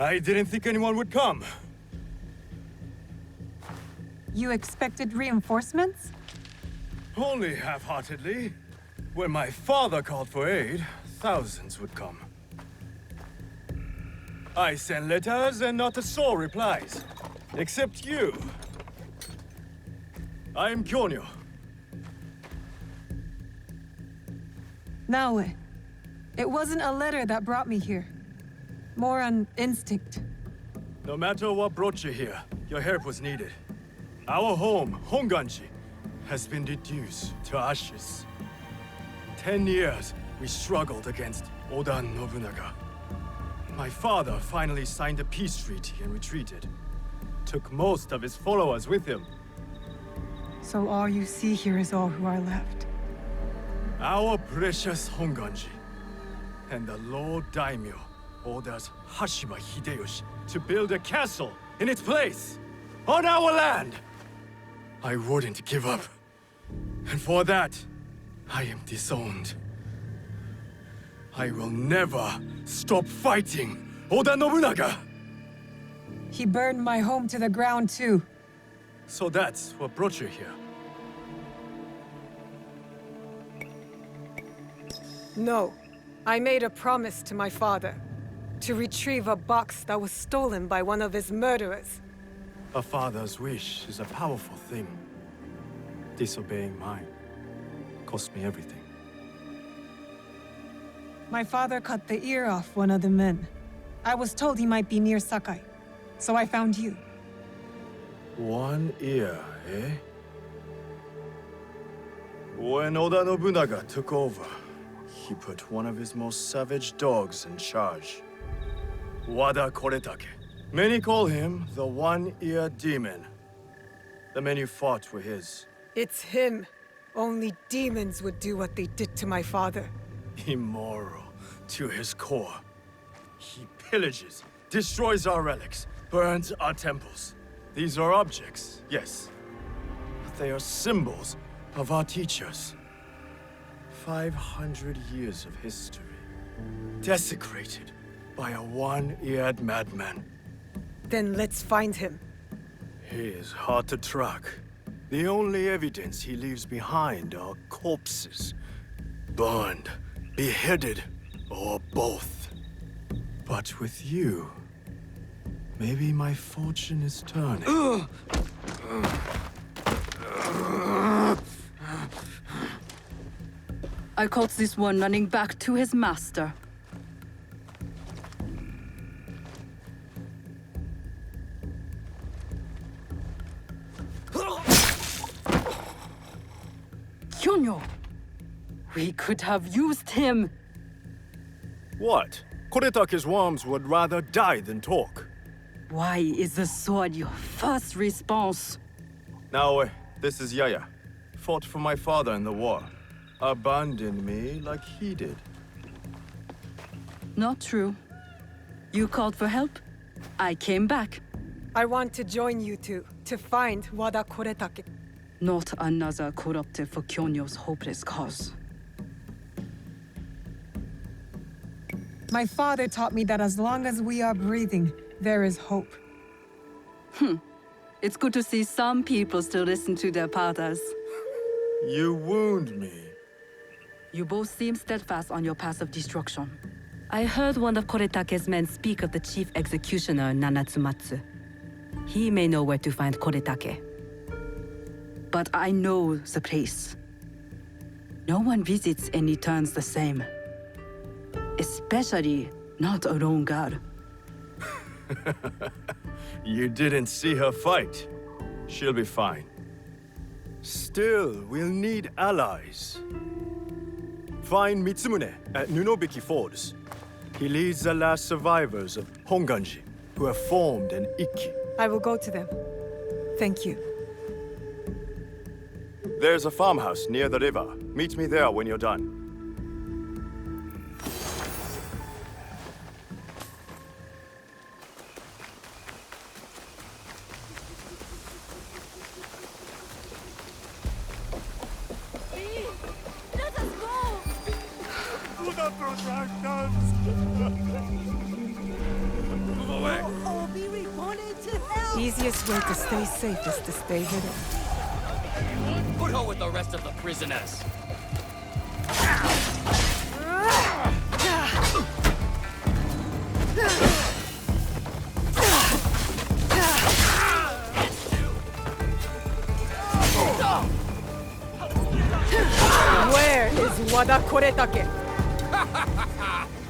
I didn't think anyone would come. You expected reinforcements? Only half-heartedly. When my father called for aid, thousands would come. I send letters and not a soul replies. Except you. I'm Kyonyo. Naoe, it wasn't a letter that brought me here. More an instinct. No matter what brought you here, your help was needed. Our home, Honganji, has been reduced to ashes. 10 years, we struggled against Oda Nobunaga. My father finally signed a peace treaty and retreated. Took most of his followers with him. So all you see here is all who are left. Our precious Honganji. And the Lord Daimyo orders Hashiba Hideyoshi to build a castle in its place, on our land! I wouldn't give up. And for that, I am disowned. I will never stop fighting Oda Nobunaga! He burned my home to the ground too. So that's what brought you here. No. I made a promise to my father. To retrieve a box that was stolen by one of his murderers. A father's wish is a powerful thing. Disobeying mine cost me everything. My father cut the ear off one of the men. I was told he might be near Sakai, so I found you. One ear, eh? When Oda Nobunaga took over, he put one of his most savage dogs in charge. Wada Koretake. Many call him the One-Ear Demon. The men you fought were his. It's him. Only demons would do what they did to my father. Immoral to his core. He pillages, destroys our relics, burns our temples. These are objects, yes. But they are symbols of our teachers. 500 years of history. Desecrated by a one-eared madman. Then let's find him. He is hard to track. The only evidence he leaves behind are corpses. Burned, beheaded, or both. But with you, maybe my fortune is turning. I caught this one running back to his master. Kyonyo! We could have used him! What? Koretake's worms would rather die than talk. Why is the sword your first response? Now, this is Yaya. Fought for my father in the war. Abandoned me like he did. Not true. You called for help. I came back. I want to join you two, to find Wada Koretake. Not another corrupted for Kyonyo's hopeless cause. My father taught me that as long as we are breathing, there is hope. It's good to see some people still listen to their fathers. You wound me. You both seem steadfast on your path of destruction. I heard one of Koretake's men speak of the chief executioner, Nanatsumatsu. He may know where to find Koretake. But I know the place. No one visits and returns the same. Especially not a lone guard. You didn't see her fight. She'll be fine. Still, we'll need allies. Find Mitsumune at Nunobiki Falls. He leads the last survivors of Honganji, who have formed an Ikki. I will go to them. Thank you. There's a farmhouse near the river. Meet me there when you're done. Let us go! Do not protect us! Easiest way to stay safe is to stay hidden. Put her with the rest of the prisoners. Where is Wada Koretake?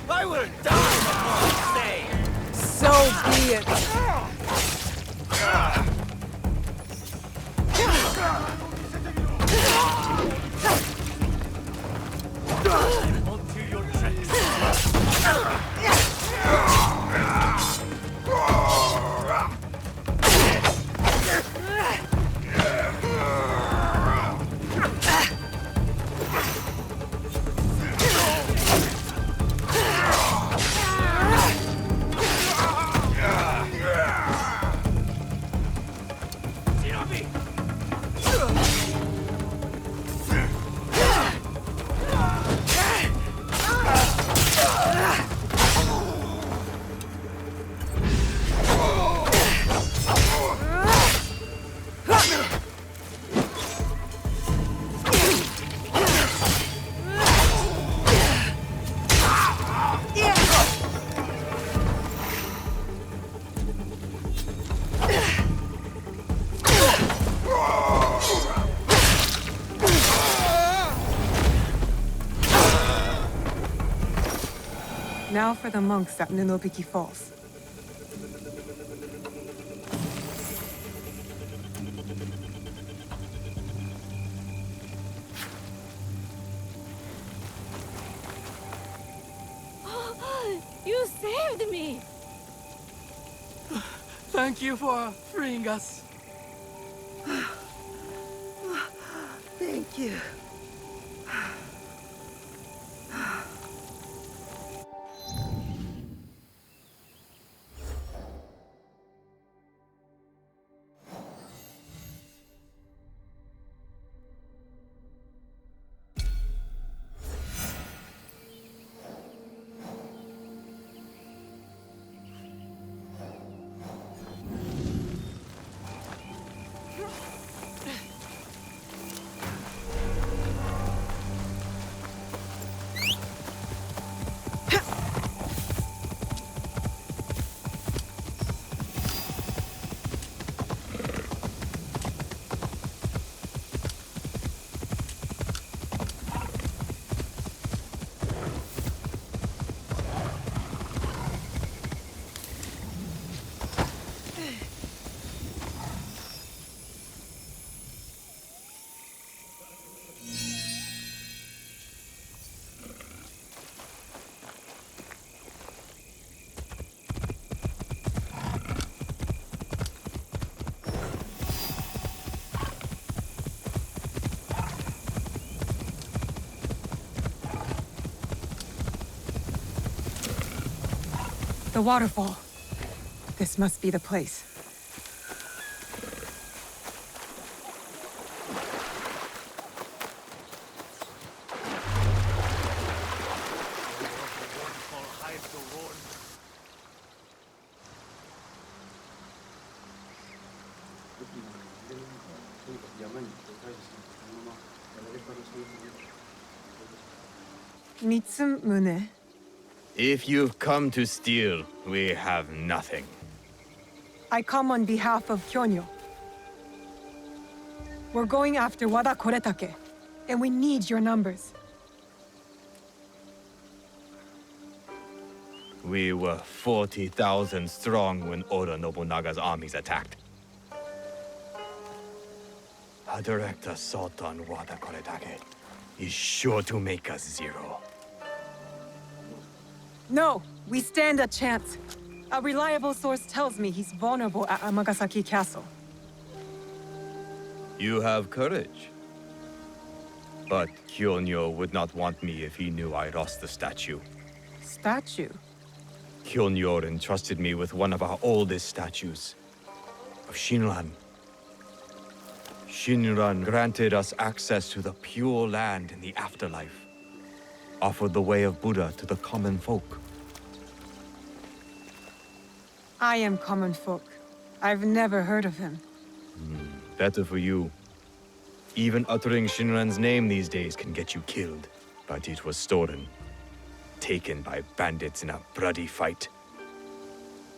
I will die before I say. So be it. Onto your tracks. Now for the monks at Nunobiki Falls. You saved me! Thank you for freeing us. Thank you. The waterfall. This must be the place. Mitsumune. If you've come to steal, we have nothing. I come on behalf of Kyonyo. We're going after Wada Koretake, and we need your numbers. We were 40,000 strong when Oda Nobunaga's armies attacked. A direct assault on Wada Koretake is sure to make us zero. No, we stand a chance. A reliable source tells me he's vulnerable at Amagasaki Castle. You have courage. But Kyonyo would not want me if he knew I lost the statue. Statue? Kyonyo entrusted me with one of our oldest statues, of Shinran. Shinran granted us access to the pure land in the afterlife, offered the way of Buddha to the common folk. I am common folk. I've never heard of him. Better for you. Even uttering Shinran's name these days can get you killed. But it was stolen. Taken by bandits in a bloody fight.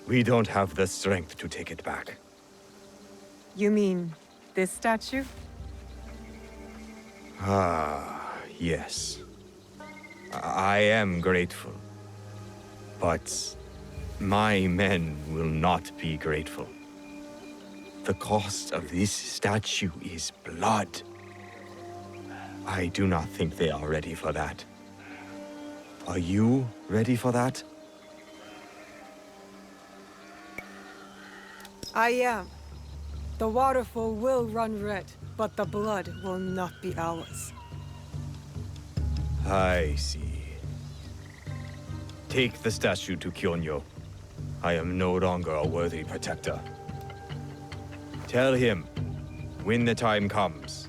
We don't have the strength to take it back. You mean this statue? Ah, yes. I am grateful. But my men will not be grateful. The cost of this statue is blood. I do not think they are ready for that. Are you ready for that? I am. The waterfall will run red, but the blood will not be ours. I see. Take the statue to Kyonyo. I am no longer a worthy protector. Tell him, when the time comes,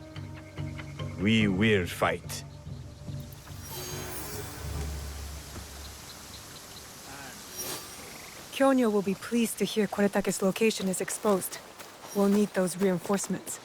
we will fight. Kyonyo will be pleased to hear Koretake's location is exposed. We'll need those reinforcements.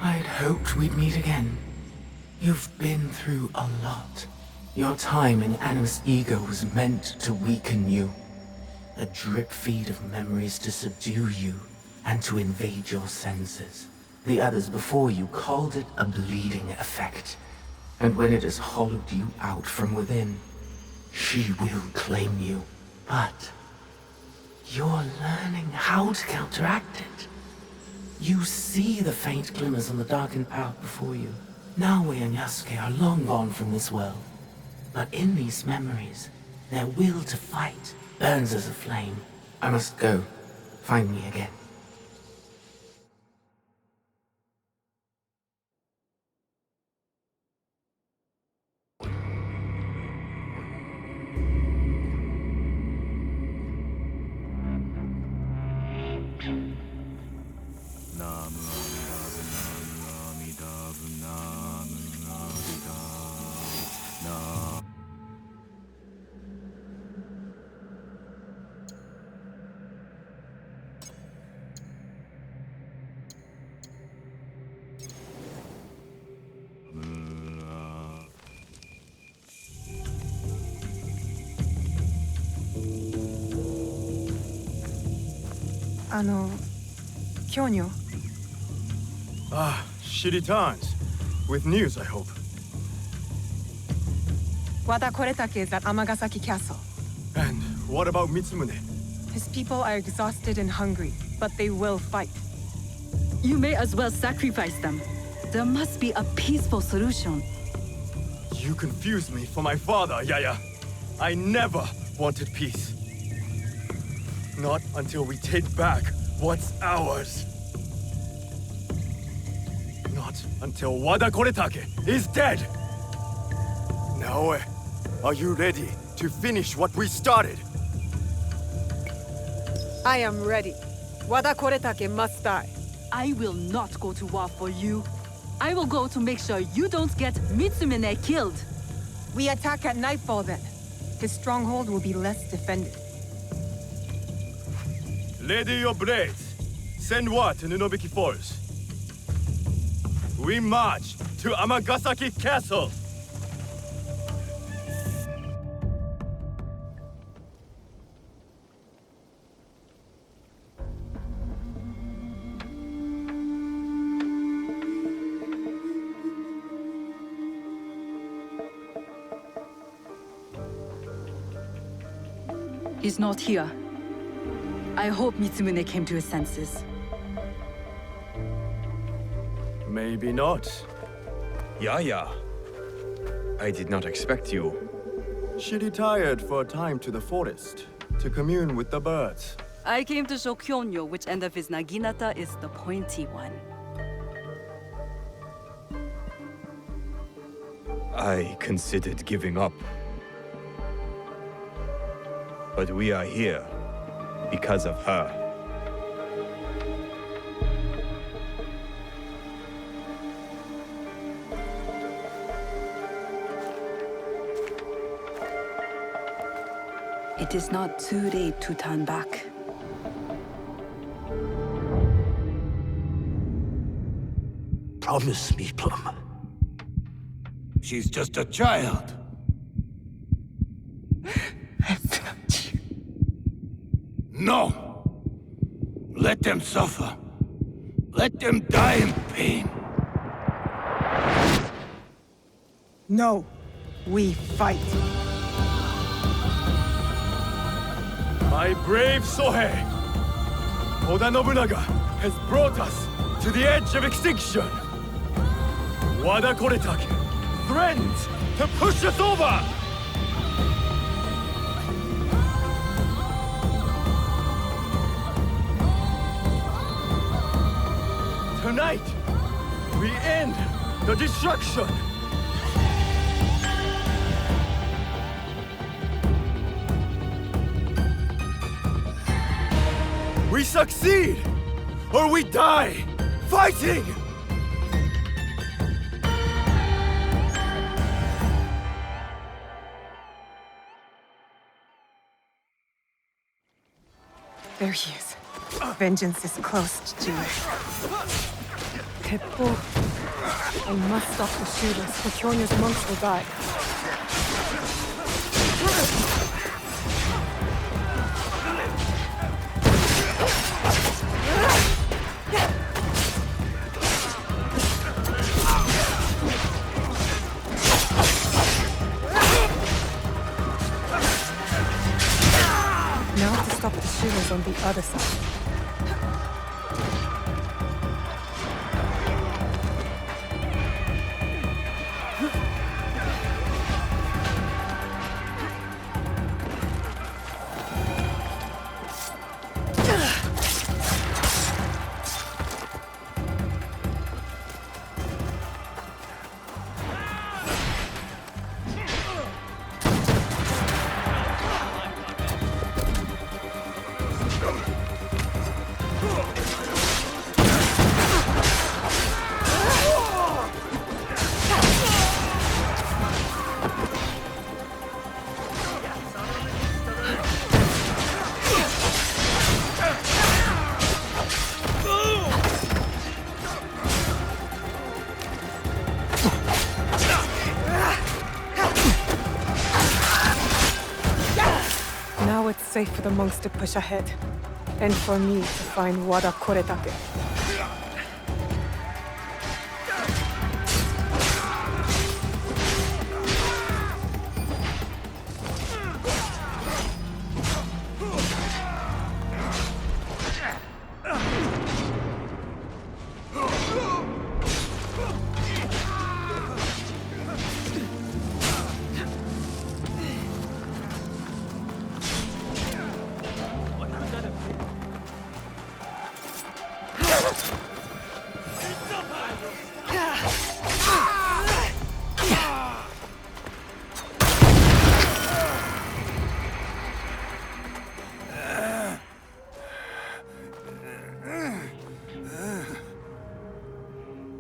I'd hoped we'd meet again. You've been through a lot. Your time in Anna's ego was meant to weaken you. A drip feed of memories to subdue you and to invade your senses. The others before you called it a bleeding effect. And when it has hollowed you out from within, she will claim you. But you're learning how to counteract it. You see the faint glimmers on the darkened path before you. Naoe and Yasuke are long gone from this world. But in these memories, their will to fight burns as a flame. I must go. Find me again. Kyonyo. Ah, she returns. With news, I hope. Wada Koretake is at Amagasaki Castle. And what about Mitsumune? His people are exhausted and hungry, but they will fight. You may as well sacrifice them. There must be a peaceful solution. You confused me for my father, Yaya. I never wanted peace. Not until we take back what's ours. Not until Wada Koretake is dead. Naoe, are you ready to finish what we started? I am ready. Wada Koretake must die. I will not go to war for you. I will go to make sure you don't get Mitsumune killed. We attack at nightfall then. His stronghold will be less defended. Ready your blades. Send word to Nunobiki Falls. we march to Amagasaki Castle! He's not here. I hope Mitsumune came to his senses. Maybe not. Yaya. I did not expect you. She retired for a time to the forest to commune with the birds. I came to show Kyonyo which end of his naginata is the pointy one. I considered giving up. But we are here because of her. It is not too late to turn back. Promise me, Plum. She's just a child. I failed you. No! Let them suffer. Let them die in pain. No, we fight. My brave Sohei! Oda Nobunaga has brought us to the edge of extinction! Wada Koretake threatens to push us over! Tonight, we end the destruction! We succeed! Or we die! Fighting! There he is. Vengeance is close, Jimmy. Teppo. I must stop the shooters, or Kyonyo's monks will die. Now to stop the shooters on the other side. Now it's safe for the monks to push ahead, and for me to find Wada Koretake.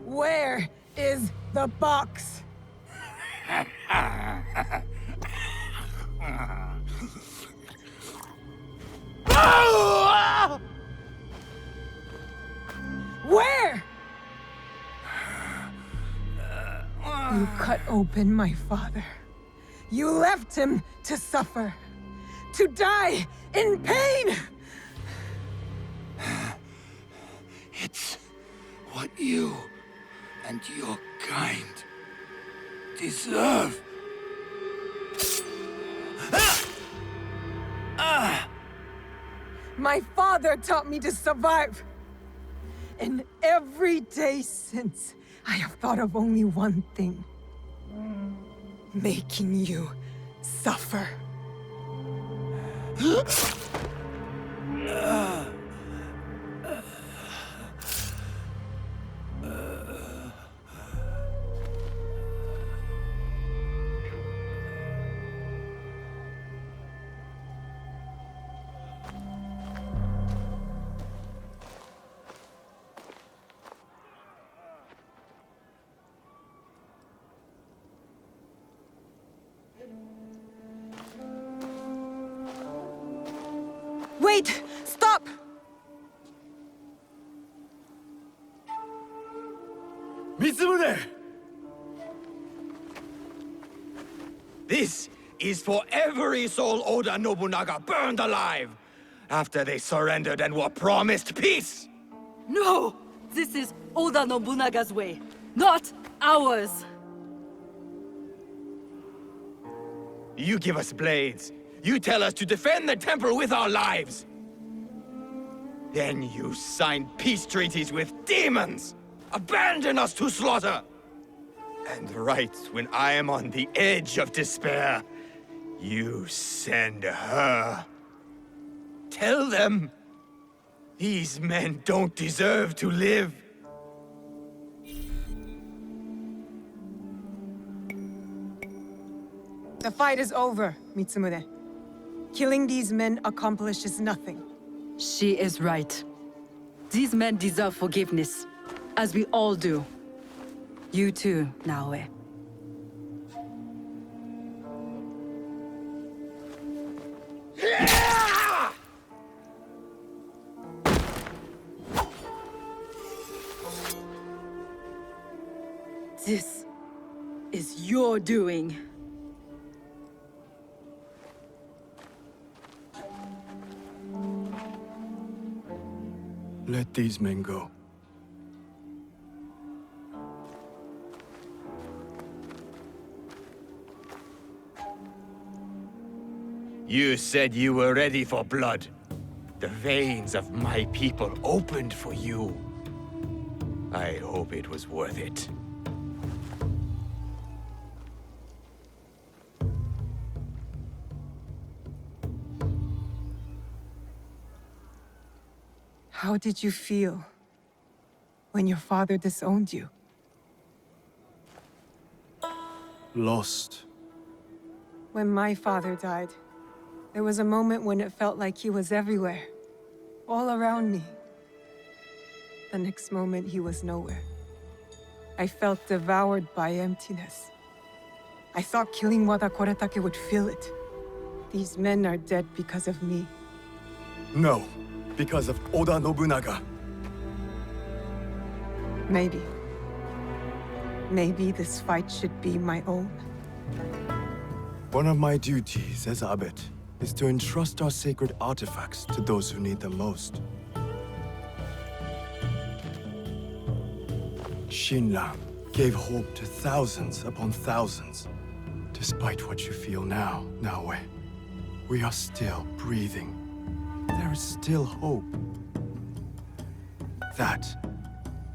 Where is the box? Where? open my father. You left him to suffer, to die in pain! It's what you and your kind deserve. My father taught me to survive. And every day since, I have thought of only one thing. Making you suffer. Wait! Stop! Mitsumune! This is for every soul Oda Nobunaga burned alive after they surrendered and were promised peace! No! This is Oda Nobunaga's way, not ours! You give us blades. You tell us to defend the temple with our lives. Then you sign peace treaties with demons! Abandon us to slaughter! And right when I am on the edge of despair, you send her. Tell them these men don't deserve to live. The fight is over, Mitsumune. Killing these men accomplishes nothing. She is right. These men deserve forgiveness, as we all do. You too, Naoe. This is your doing. Let these men go. You said you were ready for blood. The veins of my people opened for you. I hope it was worth it. How did you feel when your father disowned you? Lost. When my father died, there was a moment when it felt like he was everywhere, all around me. The next moment, he was nowhere. I felt devoured by emptiness. I thought killing Wada Koretake would fill it. These men are dead because of me. No, because of Oda Nobunaga. Maybe. Maybe this fight should be my own. One of my duties as abbot is to entrust our sacred artifacts to those who need them most. Shinran gave hope to thousands upon thousands. Despite what you feel now, Naoe, we are still breathing. There is still hope. That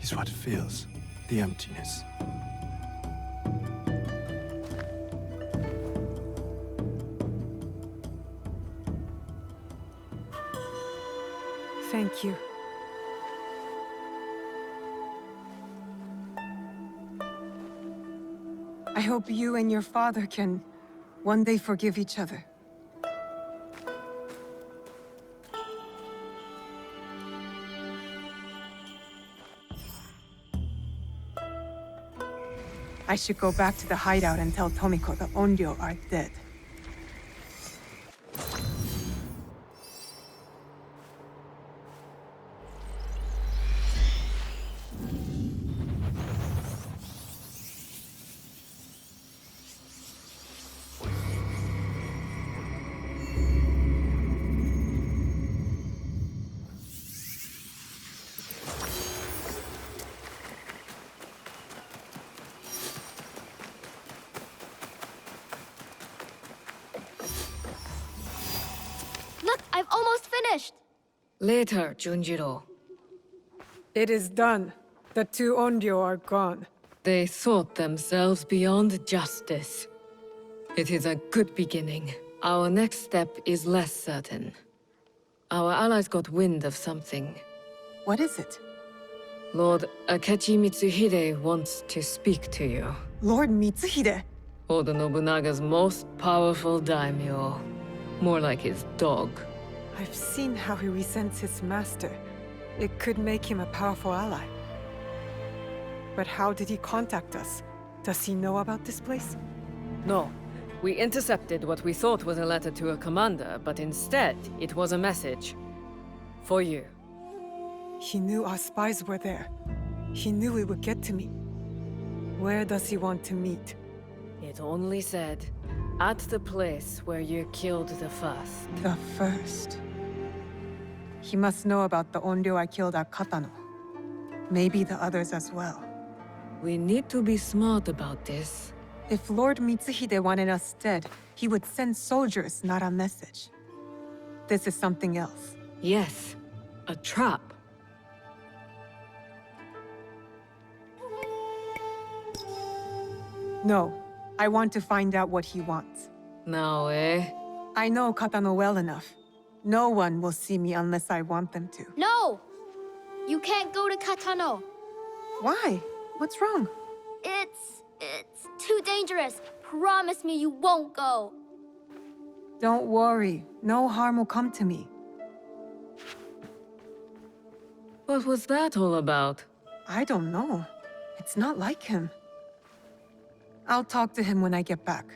is what fills the emptiness. Thank you. I hope you and your father can one day forgive each other. I should go back to the hideout and tell Tomiko the Onryo are dead. finished. Later, Junjiro. It is done. The two Onryo are gone. They thought themselves beyond justice. It is a good beginning. Our next step is less certain. Our allies got wind of something. What is it? Lord Akechi Mitsuhide wants to speak to you. Lord Mitsuhide! Oda Nobunaga's most powerful daimyo. More like his dog. I've seen how he resents his master. It could make him a powerful ally. But how did he contact us? Does he know about this place? No. We intercepted what we thought was a letter to a commander, but instead, it was a message. For you. He knew our spies were there. He knew we would get to me. Where does he want to meet? It only said, at the place where you killed the first. The first. He must know about the Onryo I killed at Katano. Maybe the others as well. We need to be smart about this. If Lord Mitsuhide wanted us dead, he would send soldiers, not a message. This is something else. Yes, a trap. No, I want to find out what he wants. Naoe. I know Katano well enough. No one will see me unless I want them to. No! You can't go to Katano. Why? What's wrong? It's too dangerous. Promise me you won't go. Don't worry. No harm will come to me. What was that all about? I don't know. It's not like him. I'll talk to him when I get back.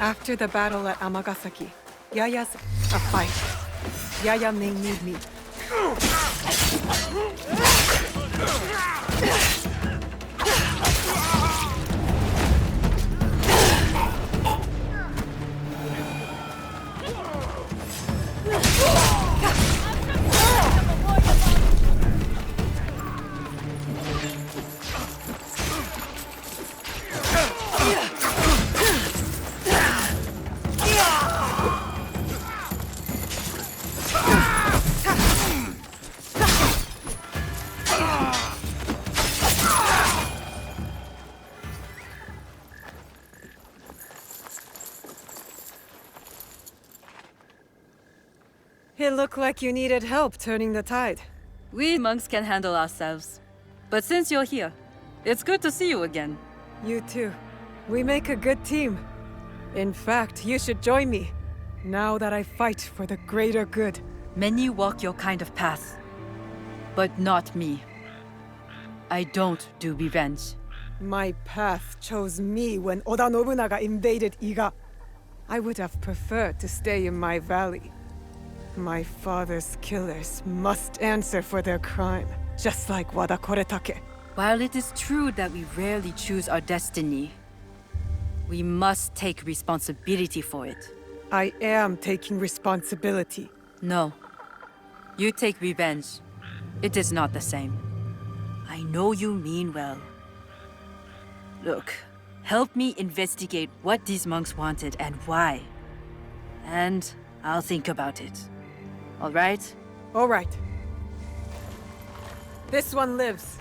After the battle at Amagasaki, Yaya's a fight. Yaya may need me. It looked like you needed help turning the tide. We monks can handle ourselves. But since you're here, it's good to see you again. You too. We make a good team. In fact, you should join me. Now that I fight for the greater good. Many walk your kind of path. But not me. I don't do revenge. My path chose me when Oda Nobunaga invaded Iga. I would have preferred to stay in my valley. My father's killers must answer for their crime, just like Wada Koretake. While it is true that we rarely choose our destiny, we must take responsibility for it. I am taking responsibility. No. You take revenge. It is not the same. I know you mean well. Look, help me investigate what these monks wanted and why. And I'll think about it. All right? All right. This one lives.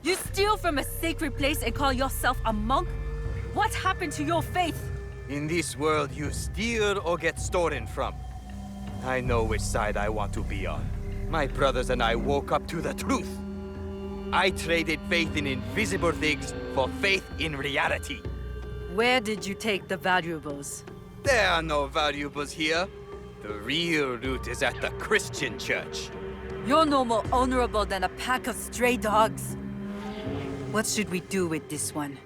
You steal from a sacred place and call yourself a monk? What happened to your faith? In this world, you steal or get stolen from. I know which side I want to be on. My brothers and I woke up to the truth. I traded faith in invisible things for faith in reality. Where did you take the valuables? There are no valuables here. The real loot is at the Christian church. You're no more honorable than a pack of stray dogs. What should we do with this one?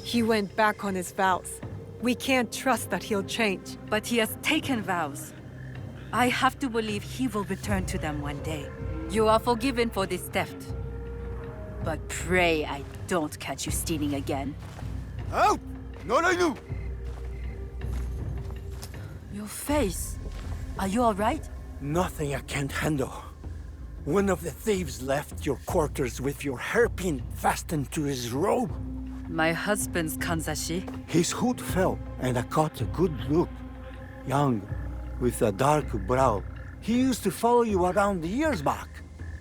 He went back on his vows. We can't trust that he'll change. But he has taken vows. I have to believe he will return to them one day. You are forgiven for this theft. But pray I don't catch you stealing again. Help! Not I do! Your face. Are you alright? Nothing I can't handle. One of the thieves left your quarters with your hairpin fastened to his robe. My husband's kanzashi. His hood fell, and I caught a good look. Young, with a dark brow. He used to follow you around the years back.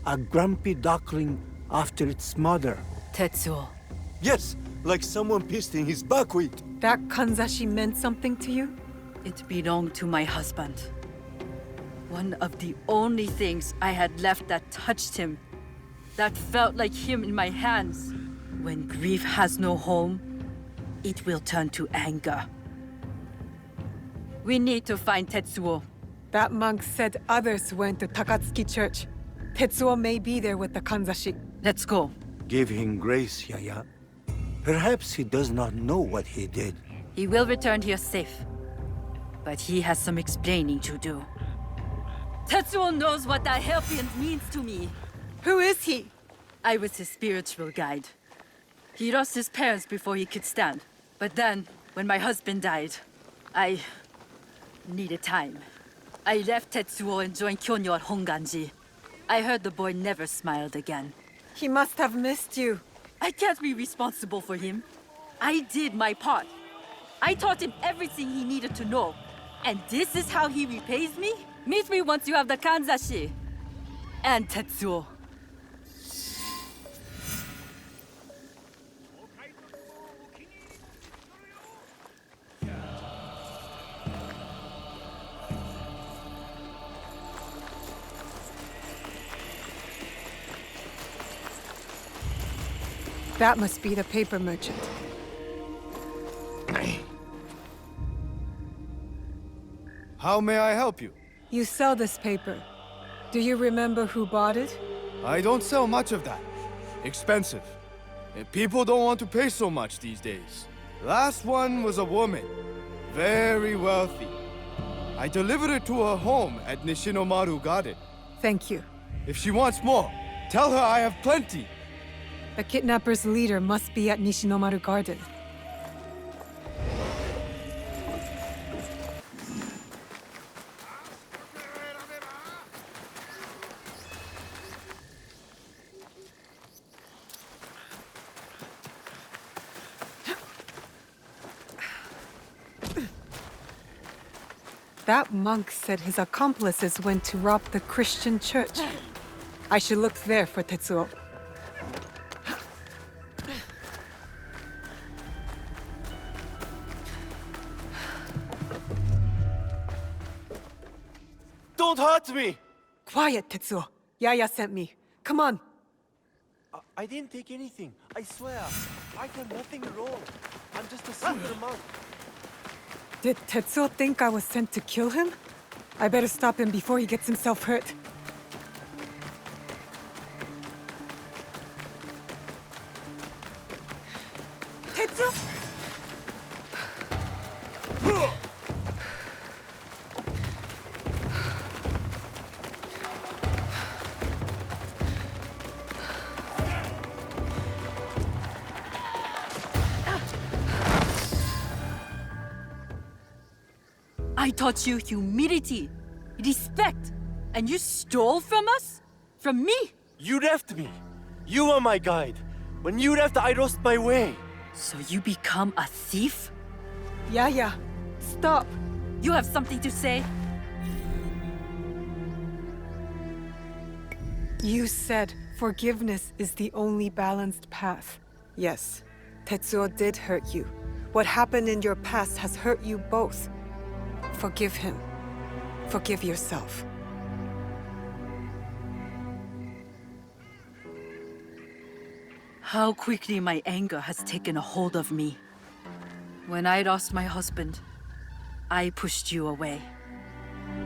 A grumpy duckling after its mother. Tetsuo. Yes, like someone pissed in his buckwheat. That kanzashi meant something to you? It belonged to my husband. One of the only things I had left that touched him. That felt like him in my hands. When grief has no home, it will turn to anger. We need to find Tetsuo. That monk said others went to Takatsuki Church. Tetsuo may be there with the kanzashi. Let's go. Give him grace, Yaya. Perhaps he does not know what he did. He will return here safe. But he has some explaining to do. Tetsuo knows what that hairpin means to me. Who is he? I was his spiritual guide. He lost his parents before he could stand. But then, when my husband died, I needed time. I left Tetsuo and joined Kyonyo at Honganji. I heard the boy never smiled again. He must have missed you. I can't be responsible for him. I did my part. I taught him everything he needed to know. And this is how he repays me? Meet me once you have the kanzashi. And Tetsuo. That must be the paper merchant. How may I help you? You sell this paper. Do you remember who bought it? I don't sell much of that. Expensive. And people don't want to pay so much these days. Last one was a woman. Very wealthy. I delivered it to her home at Nishinomaru Garden. Thank you. If she wants more, tell her I have plenty. The kidnapper's leader must be at Nishinomaru Garden. That monk said his accomplices went to rob the Christian church. I should look there for Tetsuo. Don't hurt me! Quiet, Tetsuo. Yaya sent me. Come on. I didn't take anything. I swear. I've done nothing wrong. I'm just a simple monk. Did Tetsuo think I was sent to kill him? I better stop him before he gets himself hurt. Tetsuo! I taught you humility, respect, and you stole from us? From me? You left me. You were my guide. When you left, I lost my way. So you become a thief? Yaya, stop. You have something to say? You said forgiveness is the only balanced path. Yes, Tetsuo did hurt you. What happened in your past has hurt you both. Forgive him. Forgive yourself. How quickly my anger has taken a hold of me. When I lost my husband, I pushed you away.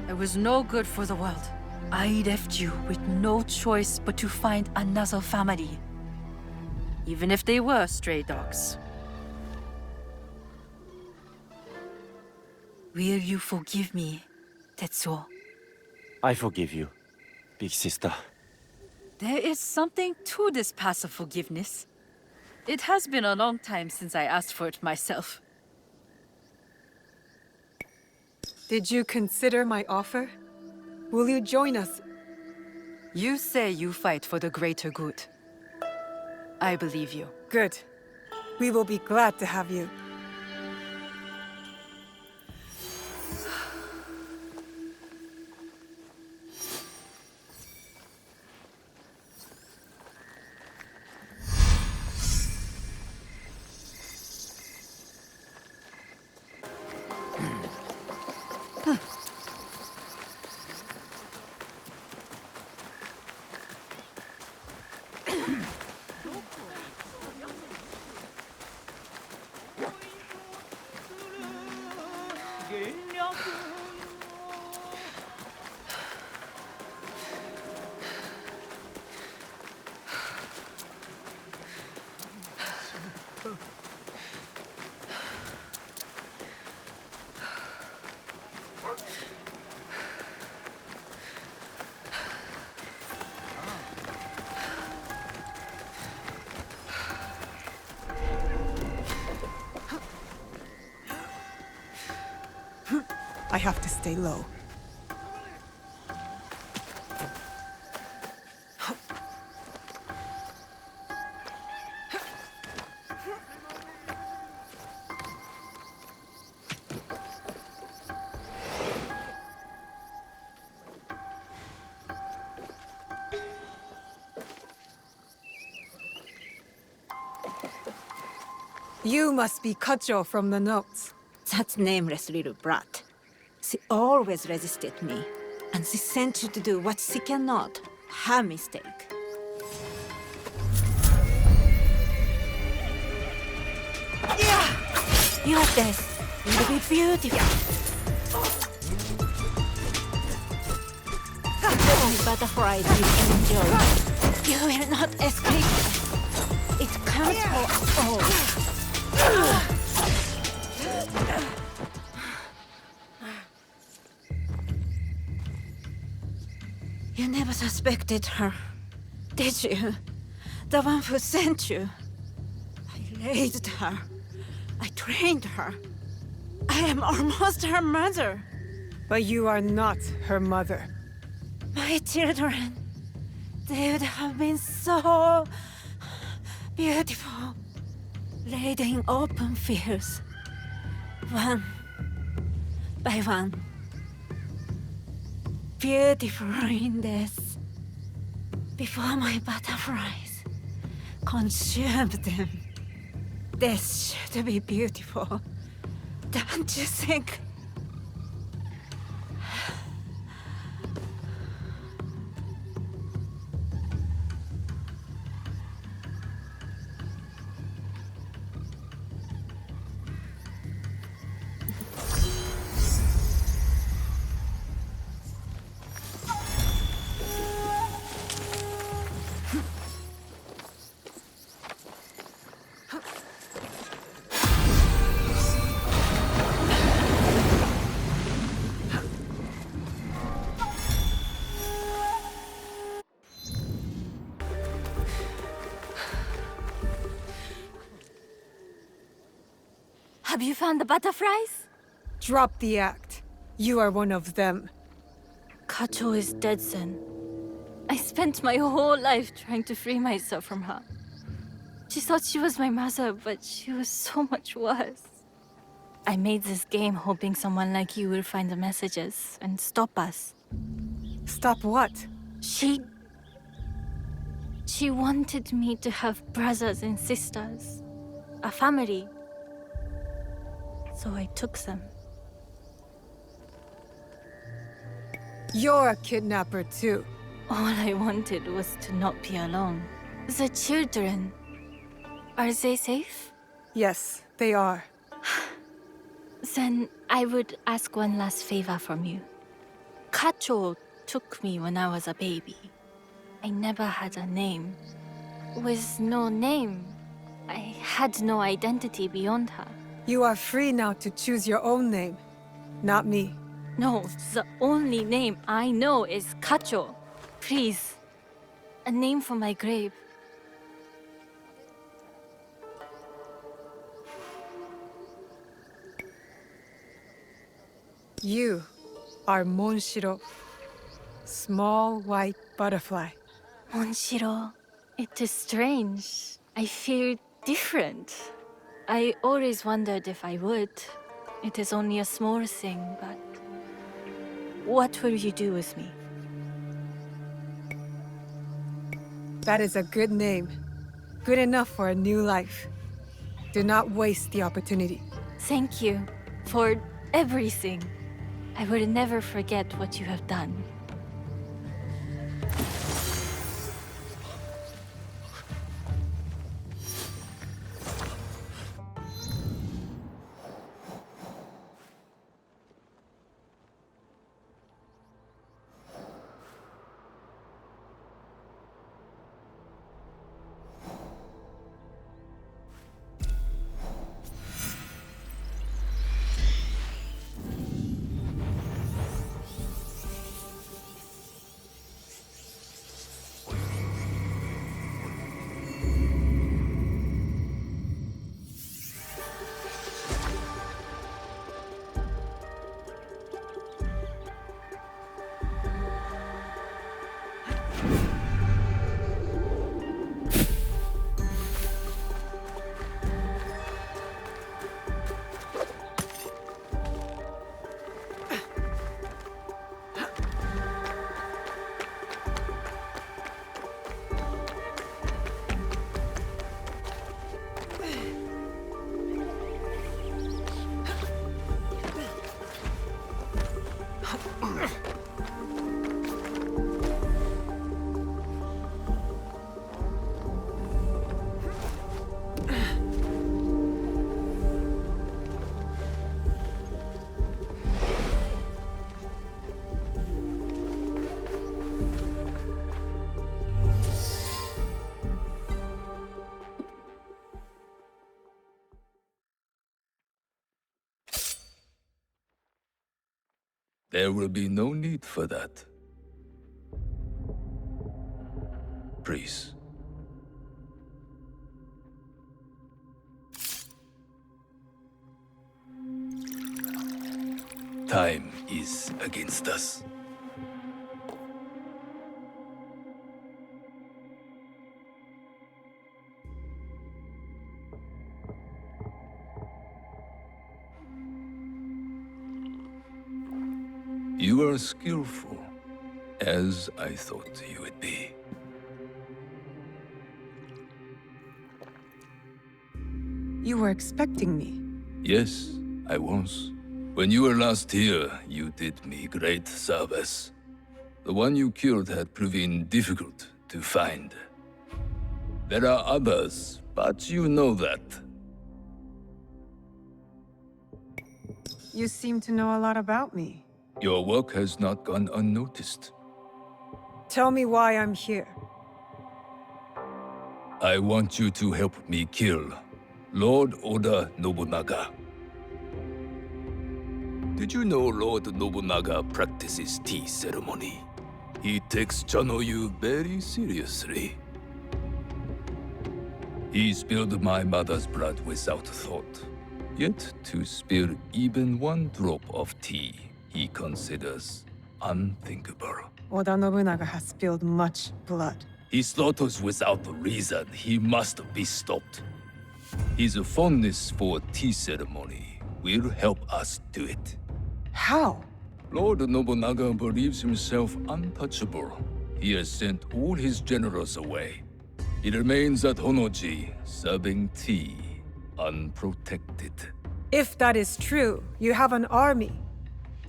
I was no good for the world. I left you with no choice but to find another family. Even if they were stray dogs. Will you forgive me, Tetsuo? I forgive you, big sister. There is something to this passive forgiveness. It has been a long time since I asked for it myself. Did you consider my offer? Will you join us? You say you fight for the greater good. I believe you. Good. We will be glad to have you. I have to stay low. You must be Kacho from the notes. That nameless little brat. She always resisted me, and she sent you to do what she cannot. Her mistake. Your death will be beautiful. The butterflies you enjoy. You will not escape them. It comes for us all. You never suspected her, did you? The one who sent you. I raised her. I trained her. I am almost her mother. But you are not her mother. My children, they would have been so beautiful, laid in open fields, one by one. Beautiful in death, before my butterflies consumed them. Death should be beautiful, don't you think? Have you found the butterflies? Drop the act. You are one of them. Kacho is dead, Sen. I spent my whole life trying to free myself from her. She thought she was my mother, but she was so much worse. I made this game hoping someone like you will find the messages and stop us. Stop what? She wanted me to have brothers and sisters. A family. So I took them. You're a kidnapper too. All I wanted was to not be alone. The children, are they safe? Yes, they are. Then I would ask one last favor from you. Kacho took me when I was a baby. I never had a name. With no name, I had no identity beyond her. You are free now to choose your own name. Not me. No, the only name I know is Kacho. Please. A name for my grave. You are Monshiro. Small white butterfly. Monshiro. It is strange. I feel different. I always wondered if I would. It is only a small thing, but... What will you do with me? That is a good name. Good enough for a new life. Do not waste the opportunity. Thank you for everything. I will never forget what you have done. There will be no need for that. Priest. Time is against us. You are skillful, as I thought you would be. You were expecting me. Yes, I was. When you were last here, you did me great service. The one you killed had proven difficult to find. There are others, but you know that. You seem to know a lot about me. Your work has not gone unnoticed. Tell me why I'm here. I want you to help me kill Lord Oda Nobunaga. Did you know Lord Nobunaga practices tea ceremony? He takes Chanoyu very seriously. He spilled my mother's blood without thought. Yet to spill even one drop of tea, he considers unthinkable. Oda Nobunaga has spilled much blood. He slaughters without reason. He must be stopped. His fondness for tea ceremony will help us do it. How? Lord Nobunaga believes himself untouchable. He has sent all his generals away. He remains at Honoji, serving tea, unprotected. If that is true, you have an army.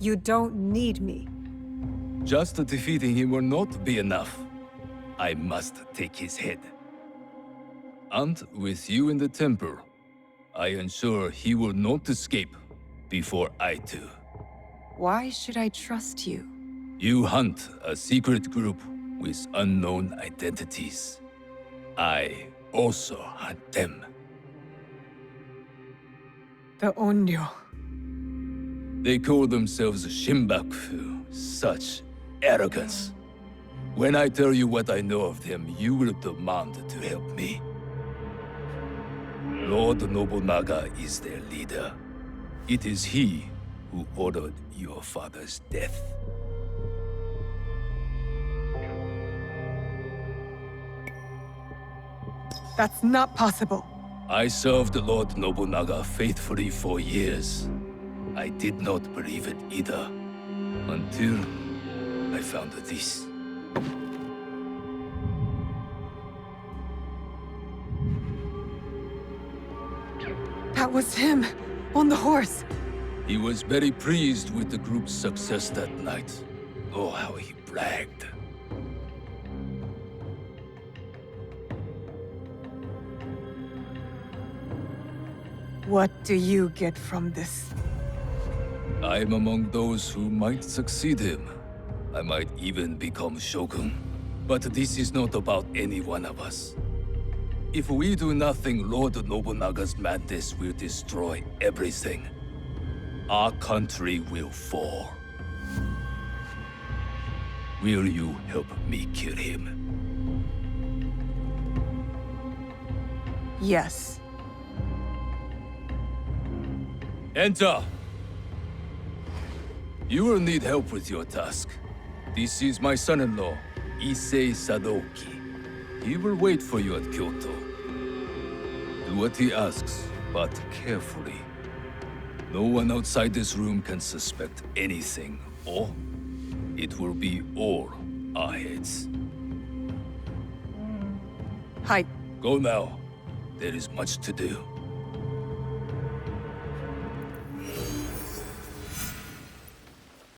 You don't need me. Just defeating him will not be enough. I must take his head. And with you in the temple, I ensure he will not escape before I do. Why should I trust you? You hunt a secret group with unknown identities. I also hunt them. The Onryo. They call themselves Shimbaku. Such arrogance. When I tell you what I know of them, you will demand to help me. Lord Nobunaga is their leader. It is he who ordered your father's death. That's not possible. I served Lord Nobunaga faithfully for years. I did not believe it either, until I found this. That was him, on the horse. He was very pleased with the group's success that night. Oh, how he bragged. What do you get from this? I am among those who might succeed him. I might even become Shogun. But this is not about any one of us. If we do nothing, Lord Nobunaga's madness will destroy everything. Our country will fall. Will you help me kill him? Yes. Enter! You will need help with your task. This is my son-in-law, Issei Sadoki. He will wait for you at Kyoto. Do what he asks, but carefully. No one outside this room can suspect anything, or it will be all our heads. Hi. Go now. There is much to do.